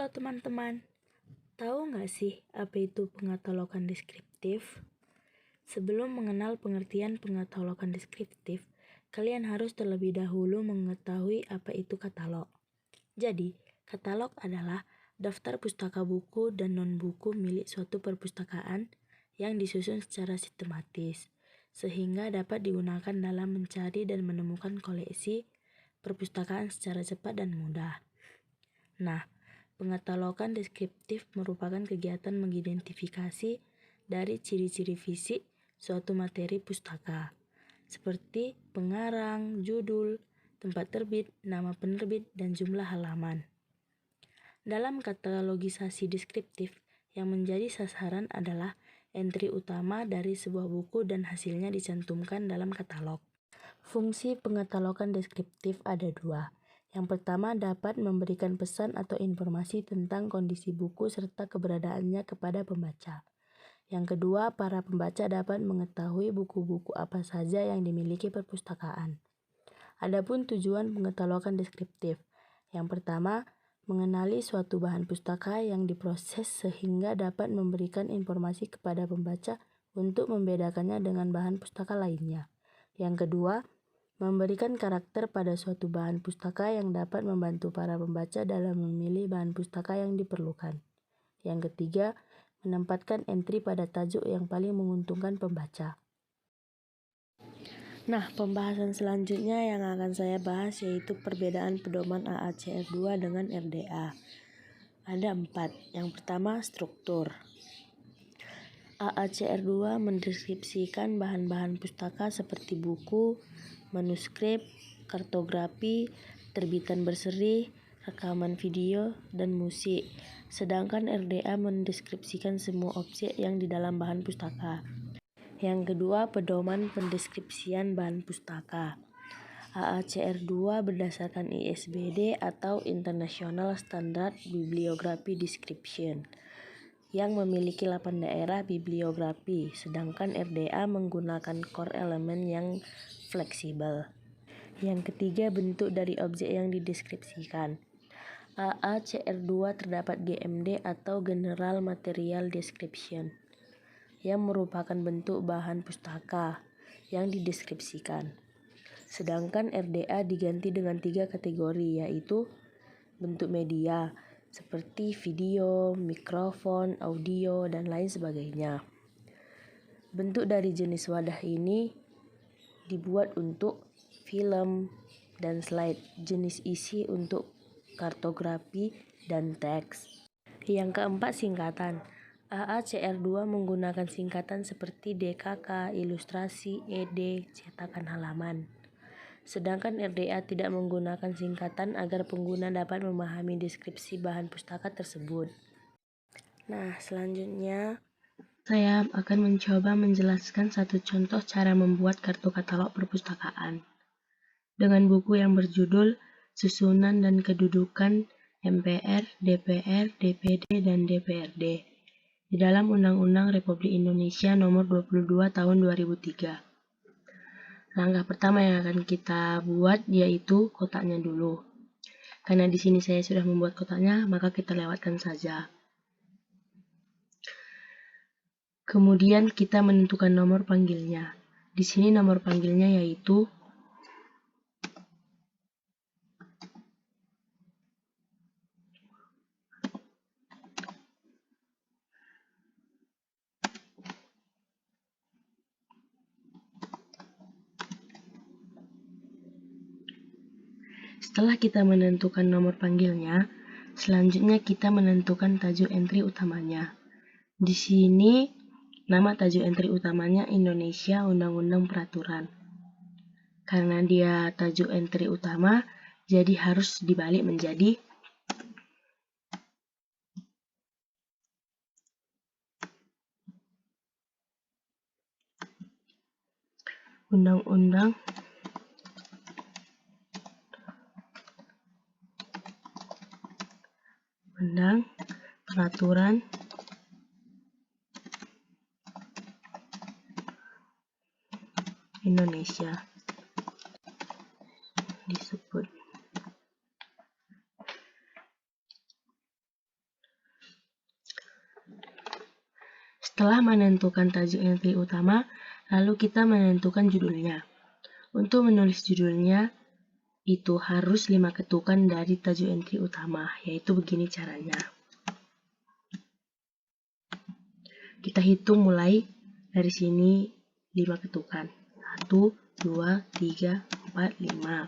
Halo teman-teman, tahu nggak sih apa itu pengatalogan deskriptif? Sebelum mengenal pengertian pengatalogan deskriptif, kalian harus terlebih dahulu mengetahui apa itu katalog. Jadi, katalog adalah daftar pustaka buku dan non-buku milik suatu perpustakaan yang disusun secara sistematis, sehingga dapat digunakan dalam mencari dan menemukan koleksi perpustakaan secara cepat dan mudah. Nah, pengatalogan deskriptif merupakan kegiatan mengidentifikasi dari ciri-ciri fisik suatu materi pustaka, seperti pengarang, judul, tempat terbit, nama penerbit, dan jumlah halaman. Dalam katalogisasi deskriptif, yang menjadi sasaran adalah entry utama dari sebuah buku dan hasilnya dicantumkan dalam katalog. Fungsi pengatalogan deskriptif ada dua. Yang pertama dapat memberikan pesan atau informasi tentang kondisi buku serta keberadaannya kepada pembaca. Yang kedua, para pembaca dapat mengetahui buku-buku apa saja yang dimiliki perpustakaan. Adapun tujuan pengatalogan deskriptif. Yang pertama, mengenali suatu bahan pustaka yang diproses sehingga dapat memberikan informasi kepada pembaca untuk membedakannya dengan bahan pustaka lainnya. Yang kedua, memberikan karakter pada suatu bahan pustaka yang dapat membantu para pembaca dalam memilih bahan pustaka yang diperlukan. Yang ketiga, menempatkan entry pada tajuk yang paling menguntungkan pembaca. Nah, pembahasan selanjutnya yang akan saya bahas yaitu perbedaan pedoman AACR2 dengan RDA. Ada 4. Yang pertama, struktur. AACR2 mendeskripsikan bahan-bahan pustaka seperti buku, manuskrip, kartografi, terbitan berseri, rekaman video, dan musik. Sedangkan RDA mendeskripsikan semua objek yang di dalam bahan pustaka. Yang kedua, pedoman pendeskripsian bahan pustaka. AACR2 berdasarkan ISBD atau International Standard Bibliography Description yang memiliki 8 daerah bibliografi, sedangkan RDA menggunakan core elemen yang fleksibel. Yang ketiga, bentuk dari objek yang dideskripsikan. AACR2 terdapat GMD atau General Material Description, yang merupakan bentuk bahan pustaka yang dideskripsikan. Sedangkan RDA diganti dengan 3 kategori, yaitu bentuk media, seperti video, mikrofon, audio, dan lain sebagainya. Bentuk dari jenis wadah ini dibuat untuk film dan slide, jenis isi untuk kartografi dan teks. Yang keempat, singkatan. AACR2 menggunakan singkatan seperti DKK, ilustrasi, ED, cetakan halaman. Sedangkan RDA tidak menggunakan singkatan agar pengguna dapat memahami deskripsi bahan pustaka tersebut. Nah, selanjutnya saya akan mencoba menjelaskan satu contoh cara membuat kartu katalog perpustakaan. Dengan buku yang berjudul Susunan dan Kedudukan MPR, DPR, DPD, dan DPRD di dalam Undang-Undang Republik Indonesia Nomor 22 Tahun 2003. Langkah pertama yang akan kita buat yaitu kotaknya dulu. Karena di sini saya sudah membuat kotaknya, maka kita lewatkan saja. Kemudian kita menentukan nomor panggilnya. Di sini nomor panggilnya yaitu Setelah kita menentukan nomor panggilnya, selanjutnya kita menentukan tajuk entry utamanya. Di sini nama tajuk entry utamanya Indonesia Undang-Undang Peraturan. Karena dia tajuk entry utama, jadi harus dibalik menjadi Undang-Undang Peraturan Indonesia disebut. Setelah menentukan tajuk entry utama, lalu kita menentukan judulnya. Untuk menulis judulnya, itu harus 5 ketukan dari tajuk entry utama, yaitu begini caranya. Kita hitung mulai dari sini 5 ketukan. 1, 2, 3, 4, 5.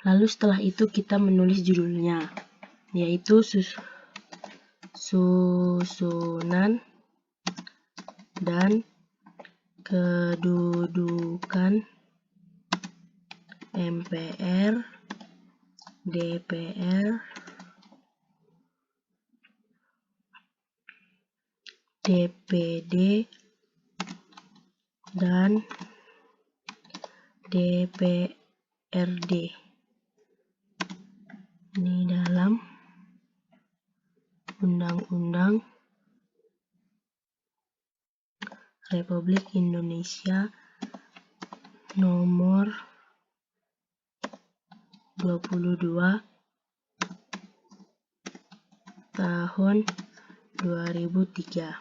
Lalu setelah itu kita menulis judulnya, yaitu susunan dan kedudukan MPR, DPR, DPD, dan DPRD. Ini dalam Undang-Undang Republik Indonesia Nomor 22 Tahun 2003.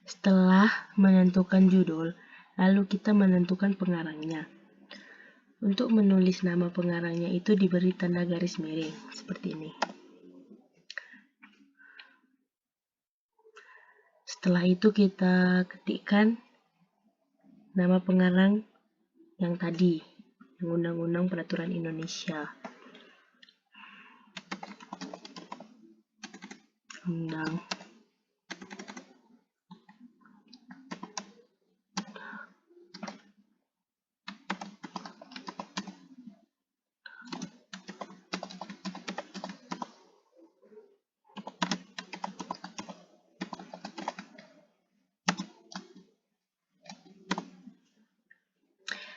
Setelah menentukan judul, lalu kita menentukan pengarangnya. Untuk menulis nama pengarangnya itu diberi tanda garis miring, seperti ini. Setelah itu kita ketikkan nama pengarang yang tadi, yang Undang-Undang Peraturan Indonesia.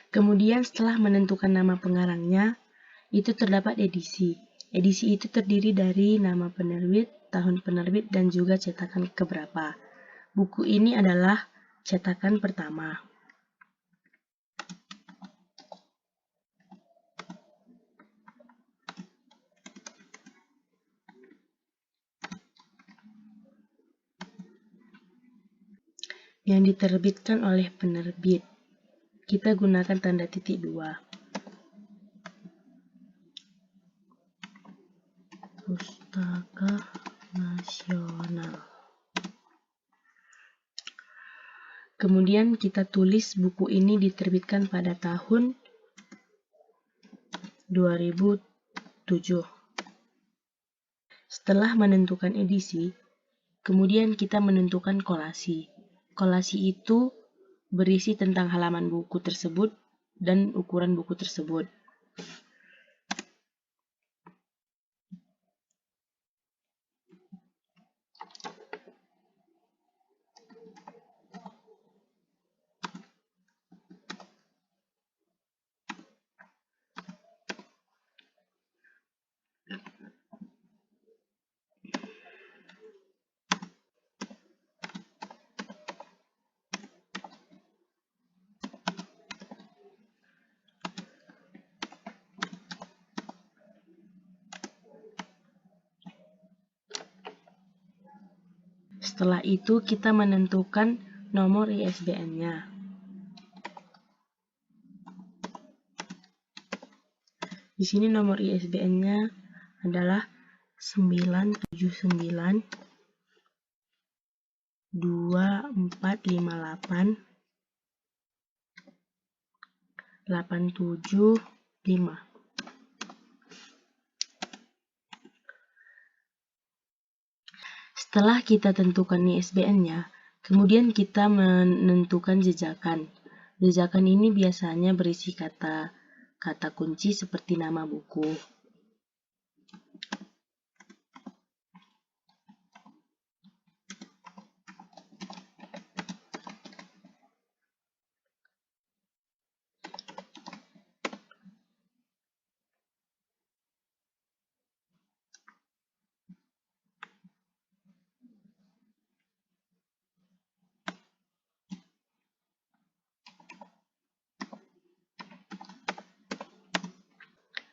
Kemudian setelah menentukan nama pengarangnya, itu terdapat edisi. Edisi itu terdiri dari nama penerbit, tahun penerbit, dan juga cetakan keberapa. Buku ini adalah cetakan pertama. Yang diterbitkan oleh penerbit. Kita gunakan tanda titik 2. Pustaka Nasional. Kemudian kita tulis buku ini diterbitkan pada tahun 2007. Setelah menentukan edisi, kemudian kita menentukan kolasi. Kolasi itu berisi tentang halaman buku tersebut dan ukuran buku tersebut. Setelah itu kita menentukan nomor ISBN-nya. Di sini nomor ISBN-nya adalah 979 2458 875. Setelah kita tentukan ISBN-nya, kemudian kita menentukan jejakan. Jejakan ini biasanya berisi kata kunci seperti nama buku.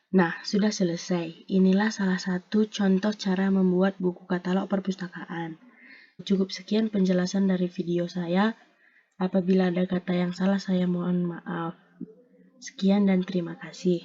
Nah, sudah selesai. Inilah salah satu contoh cara membuat buku katalog perpustakaan. Cukup sekian penjelasan dari video saya. Apabila ada kata yang salah, saya mohon maaf. Sekian dan terima kasih.